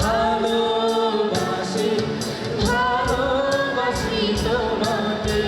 ভালোবাসি ভালোবাসি তোমাকে।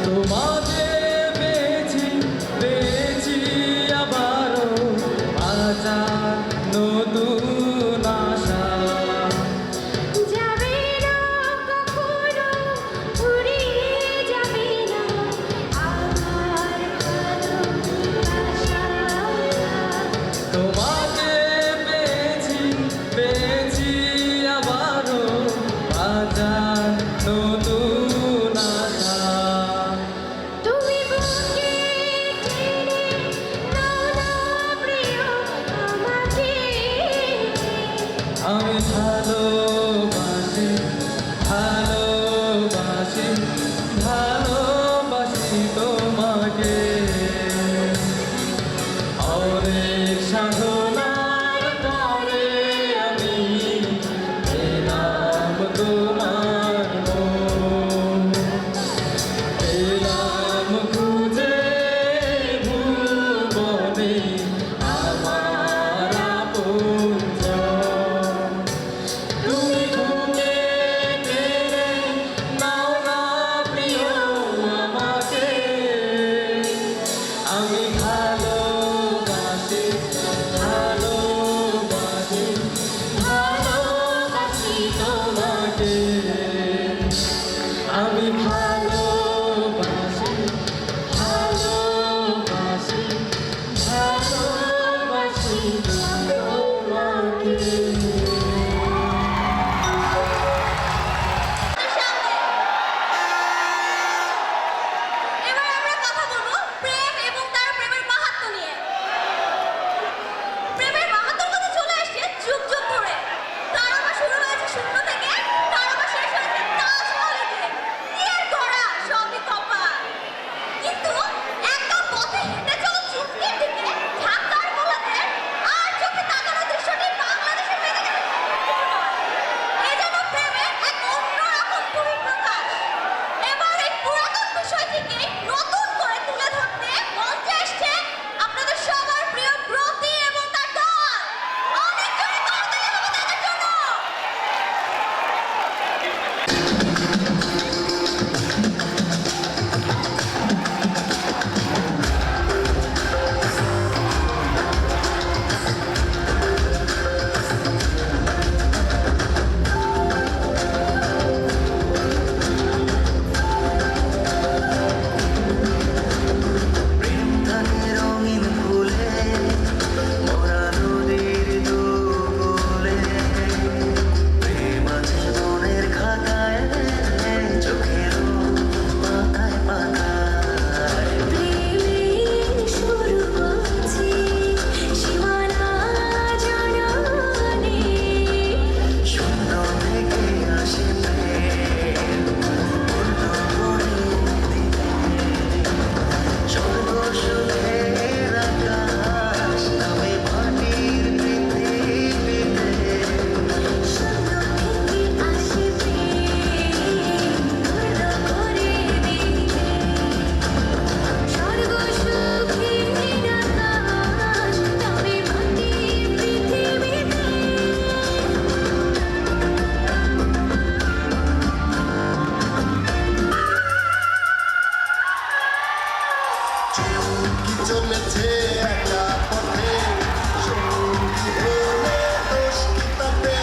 তোমাকে পেয়েছি পেয়েছি আবারও বাঁচার নতুন আশা। যাবে না কখনো ফুরিয়ে যাবে না আমার ভালোবাসা। তোমাকে পেয়েছি পেয়েছি আবারও বাঁচার নতুন আশা। তুমি বুকে টেনে নাও না প্রিয় আমাকে। আমি ভালোবাসি ভালোবাসি ভালোবাসি তোমাকে। অনেক সাধনার পরে আমি পেলাম তোমার মন। পেলাম খুঁজে ভুবনে আমার আপনজন। তুমি বুকে টেনে নাও না প্রিয় আমাকে। আমি ভালোবাসি ভালোবাসি ভালোবাসি তোমাকে। আমি ভালোবাসি ভালোবাসি ভালোবাসি তোমাকে। এবার আমরা কথা বলবো প্রেম এবং তার প্রেমের মাহাত্ম্য নিয়ে। প্রেমের মাহাত্ম্যের কথা চলে আসছে যুগ যুগ ধরে। তার আবার শুরু হয়েছে শূন্য থেকে, তার আবার শেষ হয়েছে তাজমহলে গিয়ে। বিয়ের গড়া সবই কপাল। কিন্তু একটা পথে হেঁটে চলা চুক্তির দিকে ঢাকার গোলাতে আর চোখে তাকানো দৃশ্যটি বাংলাদেশের মেয়েদের কাছে কখনো নয়। এ যেন প্রেমের এক অন্যরকম বহিঃপ্রকাশ। এবার এই পুরাতন বিষয়টিকে নতুন করে তুলে ধরতে মঞ্চে এসছে আপনাদের সবার প্রিয় ব্রতী এবং তার দল। অনেক জোরে করতালি হবে তাদের জন্য। রঙিন ফুলে মোরা নদীর দুকুলে প্রেম আছে মনের খাতায় চোখের পাতায় পাতায়। প্রেমের শুরু হচ্ছে সীমানা জানা নেই। শূন্য থেকে আসে প্রেম পূর্ণ করে দিতে। স্বর্গ সুখের আকাশ নামে মাটির পৃথিবীতে। শূন্য থেকে আসে প্রেম পূর্ণ করে দিতে। স্বর্গ সুখের আকাশ নামে মাটির পৃথিবীতে। চুমকি চলেছে একা পথে সঙ্গী হলে দোষ কি তাতে।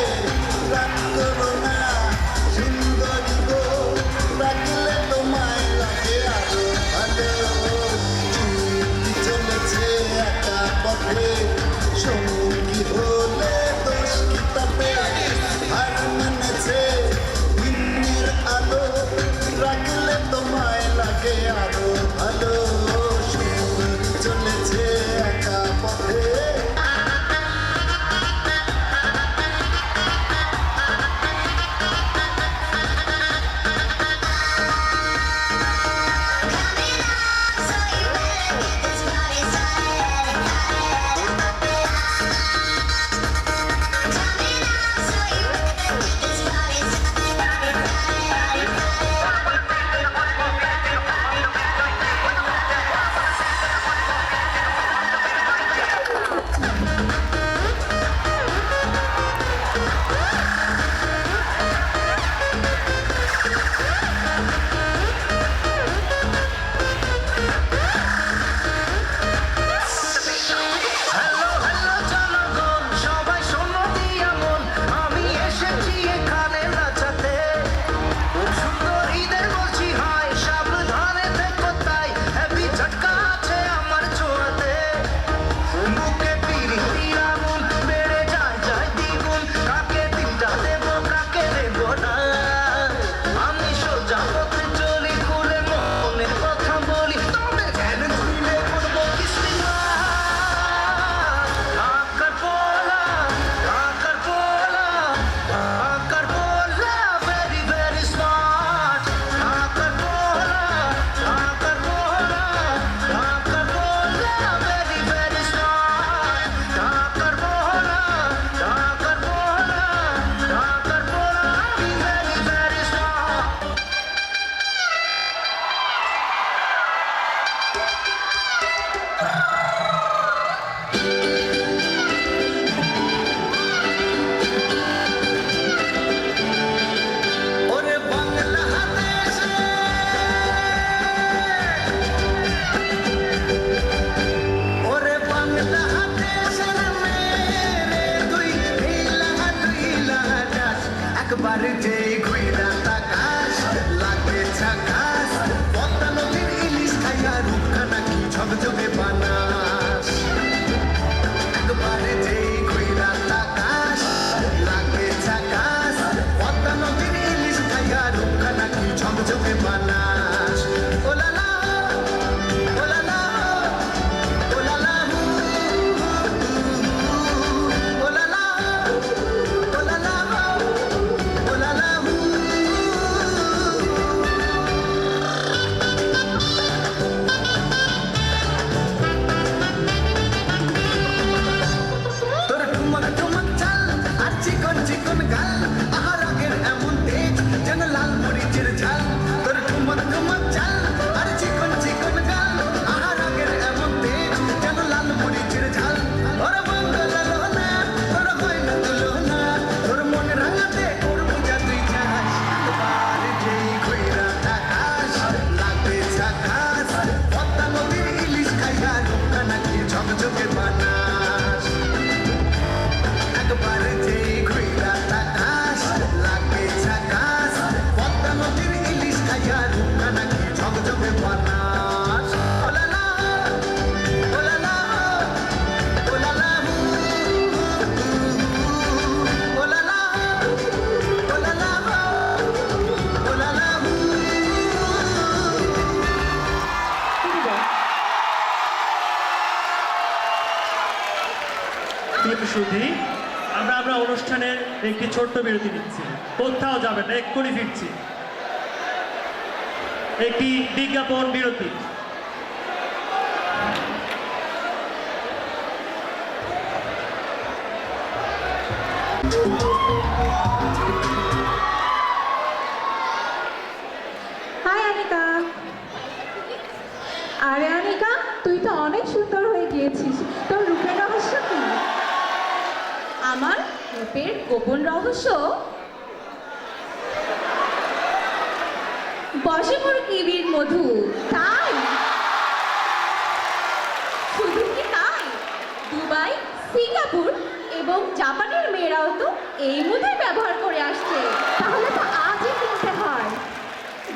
রাগ করো না সুন্দরী গো, রাখলে তোমায় লাগে আরো ভালো। চুমকি চলেছে একা পথে সঙ্গী হলে দোষ কি তাতে। হার মেনেছে দিনের আলো, রাখলে তোমায় লাগে আরো ভালো। সুন্দরী চলেছে বানাস একবারে যেই ঘুইরা তাকাস লাগে ঝাকাস পদ্মা নদীর ইলিশ খাইয়া রুখা নাকি ঝকঝকে বানাস ওলালা ওলালা ওলালা ওলালা ওলালা ওলালা তোর ঠুমক ঠুমক চাল আর চিকন চিকন গাল আহার আগের এমন তেজ যেন লাল মরিচের ঝাল তোর ঠুমক ঠুমক চাল আর চিকন চিকন গাল আহার আগের এমন তেজ যেন লাল মরিচের ঝাল ওর মঙ্গল লোনা তোর হয় না তুলনা তোর মন রাঙাতে ওর পূজা তুই যাস একবার যেই ঘুইরা তাকাস লাগবে ঝাকাস পদ্মা নদীর ইলিশ খাইয়া রুখা নাকি ঝকঝকে বানাস একবার যেই ঘুইরা তাকাস লাগে ঝাকাস পদ্মা নদীর ইলিশ খাইয়া রুখা নাকি ঝকঝকে বানাস ওলালা ওলালা ওলালা ওলালা ওলালা ওলালা শুধু আমরা অনুষ্ঠানের একটি ছোট্ট বিরতি নিচ্ছি, কোথাও যাবেন না, এক্ষুনি ফিরছি। একটি বিজ্ঞাপন বিরতি। হাই অনিকা। আরে অনিকা, তুই তো অনেক সুন্দর হয়ে গিয়েছিস, তোর রূপের রহস্য কি? আমার রূপের গোপন রহস্য বসে মুরগির মধু। তাই? শুধু কি তাই, দুবাই, সিঙ্গাপুর এবং জাপানের মেয়েরাও তো এই মধুই ব্যবহার করে আসছে। তাহলে তো আজই কিনতে হয়।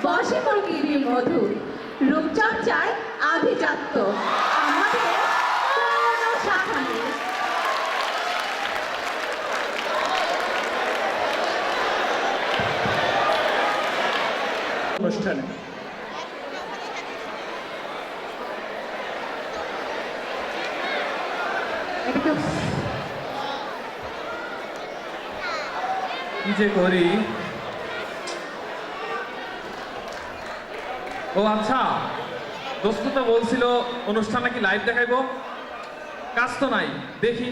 বসে মুরগির মধু, রূপচর্চার আভিজাত্য, আমাদের কোনো শাখা নেই। অনুষ্ঠানে কি যে করি। ও আচ্ছা, দোস্ত তো বলছিল অনুষ্ঠান নাকি লাইভ দেখাইবো, কাজ তো নাই, দেখি।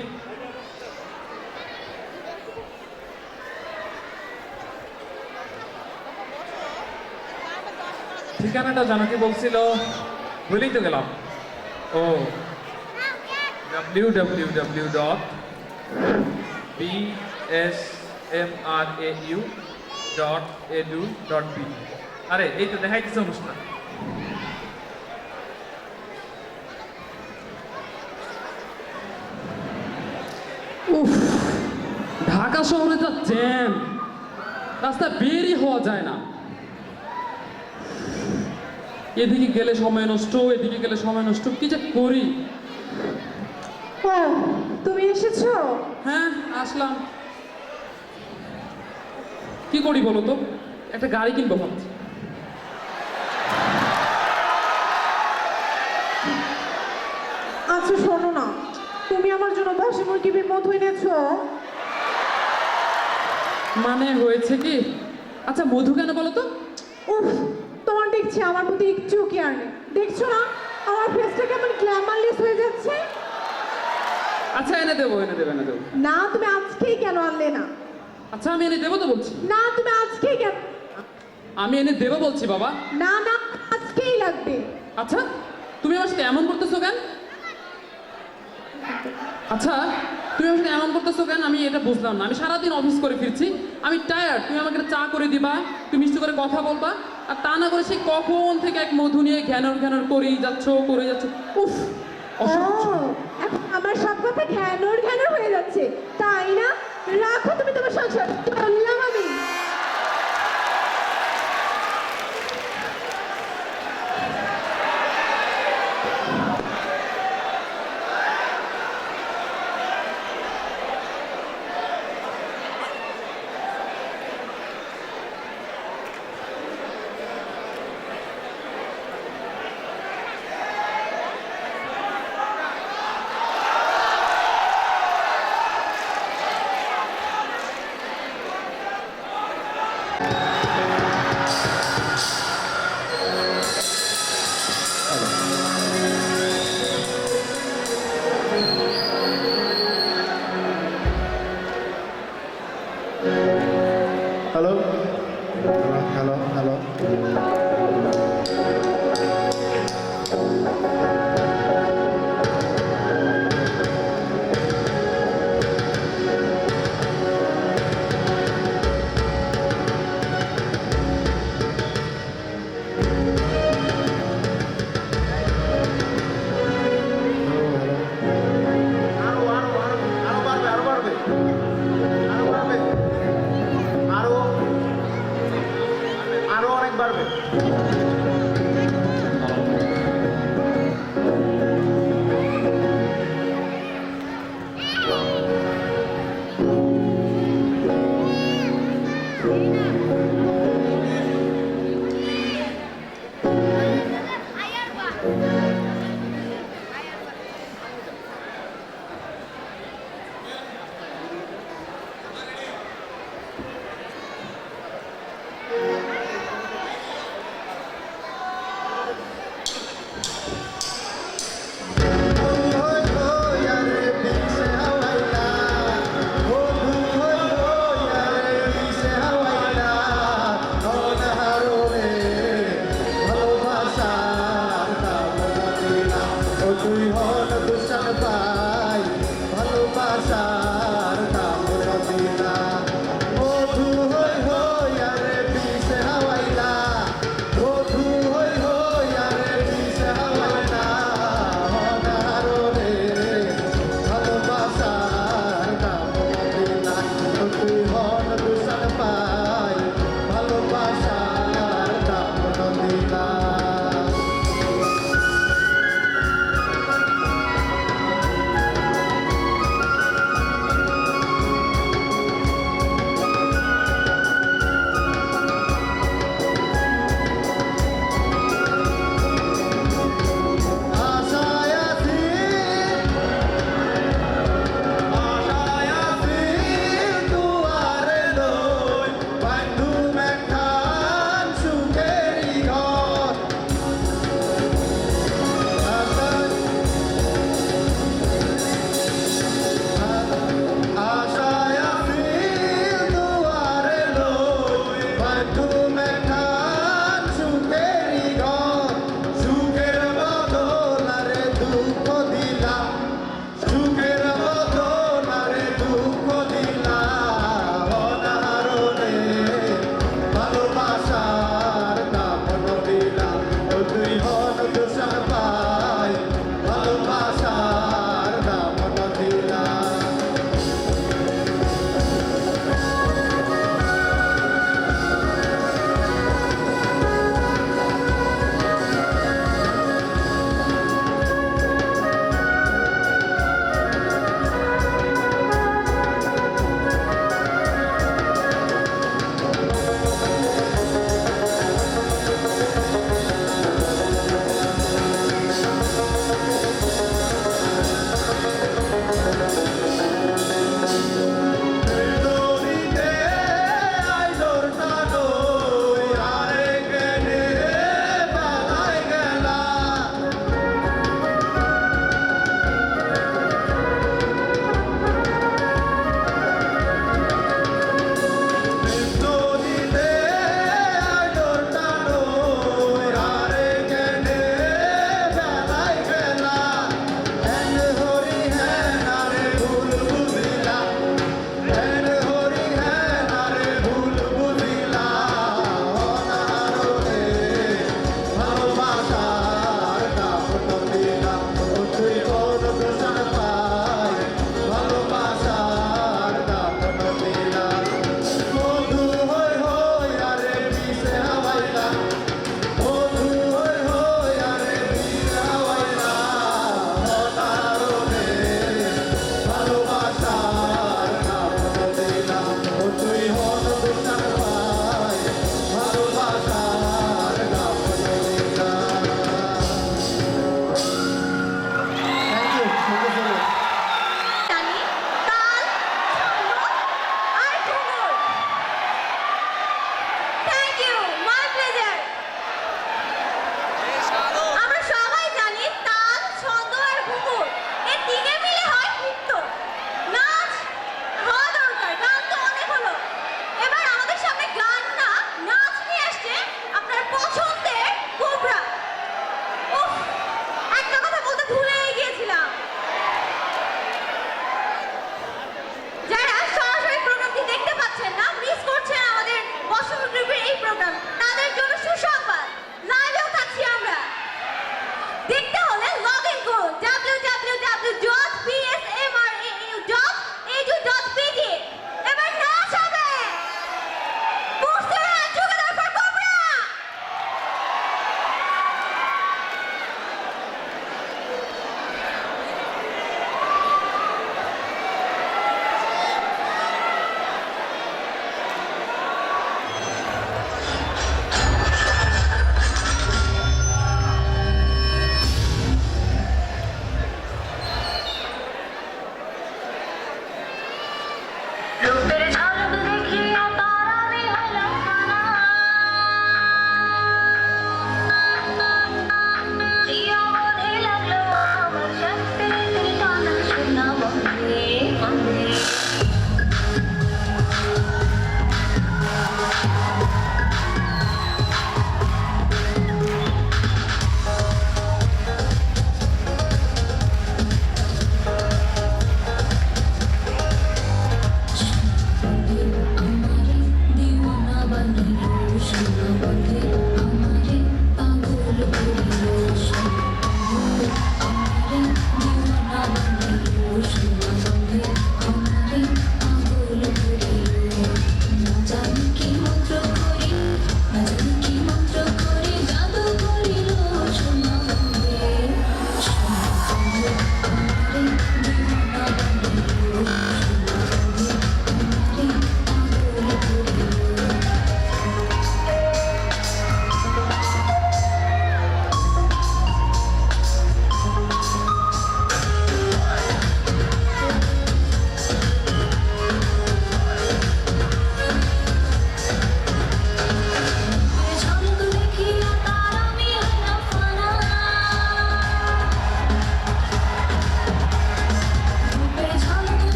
ঠিকানাটা জানাতে বলছিল, ভুলেই তো গেলাম। ও www.bsmrau.edu.b। আরে এই তো দেখাইতেছে অনুষ্ঠান। উফ, ঢাকা শহরে যা জ্যাম, রাস্তা বেরই হওয়া যায় না। এদিকে গেলে সময় নষ্ট, এদিকে গেলে সময় নষ্ট, কি যে করি। ও, তুমি এসেছো? হ্যাঁ, আসলাম। কি করি বলো তো, একটা গাড়ি কিনবো ভাবছি। আচ্ছা শোনো না, তুমি আমার জন্য বসে মুরগির মধু এনেছো? মানে হয়েছে কি, আচ্ছা মধু কেন বলো তো? উফ, তোমার দেখছি আমার প্রতি একটু কেয়ার নেই। দেখছো না আমার ফেসটা কেমন গ্ল্যামারলেস হয়ে যাচ্ছে? আচ্ছা এনে দেবো, এনে দেবো, এনে দেবো। না, তুমি আজকেই কেন আনলে না? আচ্ছা আমি এনে দেবো তো বলছি। না, তুমি আজকেই কেন? আমি এনে দেবো বলছি বাবা। না না, আজকেই লাগবে। আচ্ছা তুমি আমার সাথে এমন করতেছো কেন? আচ্ছা তুমি আমার সাথে এমন করতেছো কেন? আমি এটা বুঝলাম না। আমি সারাদিন অফিস করে ফিরছি, আমি টায়ার্ড। তুমি আমাকে একটা চা করে দিবা, তুমি মিষ্টি করে কথা বলবা, আর তা না করে সেই কখন থেকে এক মধু নিয়ে ঘ্যানর ঘ্যানর করেই যাচ্ছ, করে যাচ্ছ। উফ, ও, অসহ্য। এখন আমার সব কথা ঘ্যানর ঘ্যানর হয়ে যাচ্ছে, তাই না? রাখো তুমি তোমার সংসার, বললাম আমি। আরো আরো আরো আরো বাড়বে আরো বাড়বে আরো বাড়বে আরো আরো অনেক বাড়বে তুই হল দুষান পাই ভালোবাসার দাম দিলা বধু হই হই আরে বিষে হাওয়াইলা বধু হই হই আরে বিষে হাওয়াইলা হনারো রে ভালোবাসার দাম দিলা তুই হল দুষান পাই ভালোবাসার দাম দিলা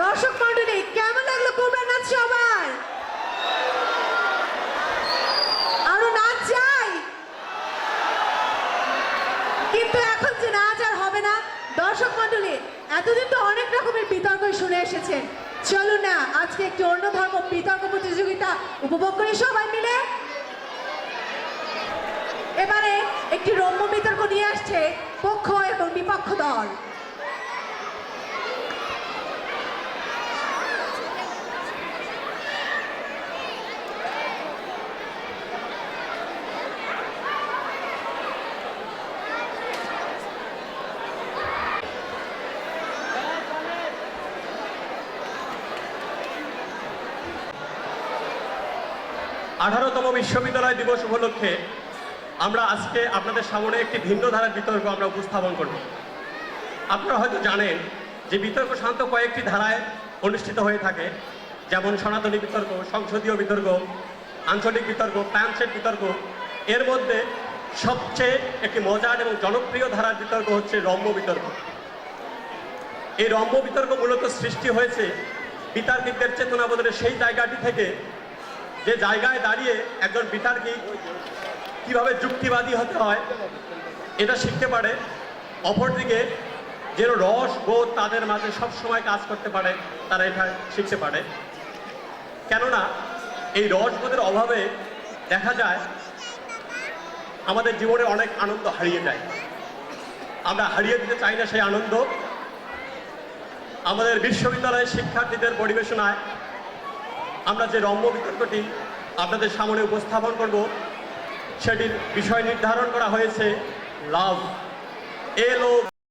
দর্শক মন্ডলী কেমন লাগলো কোবরা নাচ সবার? আরো নাচ চাই, কিন্তু এখন যে নাচ আর হবে না। দর্শক মন্ডলী এতদিন তো অনেক রকমের বিতর্ক শুনে এসেছেন, চলুন না আজকে একটি অন্য ধর্ম বিতর্ক প্রতিযোগিতা উপভোগ করি সবাই মিলে। এবারে একটি রম্য বিতর্ক নিয়ে আসছে পক্ষ এবং বিপক্ষ দল। আঠারোতম বিশ্ববিদ্যালয় দিবস উপলক্ষে আমরা আজকে আপনাদের সামনে একটি ভিন্ন ধারার বিতর্ক আমরা উপস্থাপন করব। আপনারা হয়তো জানেন যে বিতর্ক সাধারণত কয়েকটি ধারায় অনুষ্ঠিত হয়ে থাকে, যেমন সনাতনী বিতর্ক, সংসদীয় বিতর্ক, আঞ্চলিক বিতর্ক, প্যানসেট বিতর্ক। এর মধ্যে সবচেয়ে একটি মজার এবং জনপ্রিয় ধারার বিতর্ক হচ্ছে রম্য বিতর্ক। এই রম্য বিতর্ক মূলত সৃষ্টি হয়েছে বিতার্কিকদের চেতনাবোধের সেই জায়গাটি থেকে, যে জায়গায় দাঁড়িয়ে একজন বিতার্কিক কিভাবে যুক্তিবাদী হতে হয় এটা শিখতে পারে। অপরদিকে যেন রস বোধ তাদের মাঝে সবসময় কাজ করতে পারে, তারা এটা শিখতে পারে। কেননা এই রসবোধের অভাবে দেখা যায় আমাদের জীবনে অনেক আনন্দ হারিয়ে যায়। আমরা হারিয়ে দিতে চাই না সেই আনন্দ। আমাদের বিশ্ববিদ্যালয়ের শিক্ষার্থীদের পরিবেশনায় আমরা যে রম্য বিতর্কটি আপনাদের সামনে উপস্থাপন করব, সেটির বিষয় নির্ধারণ করা হয়েছে লাভ।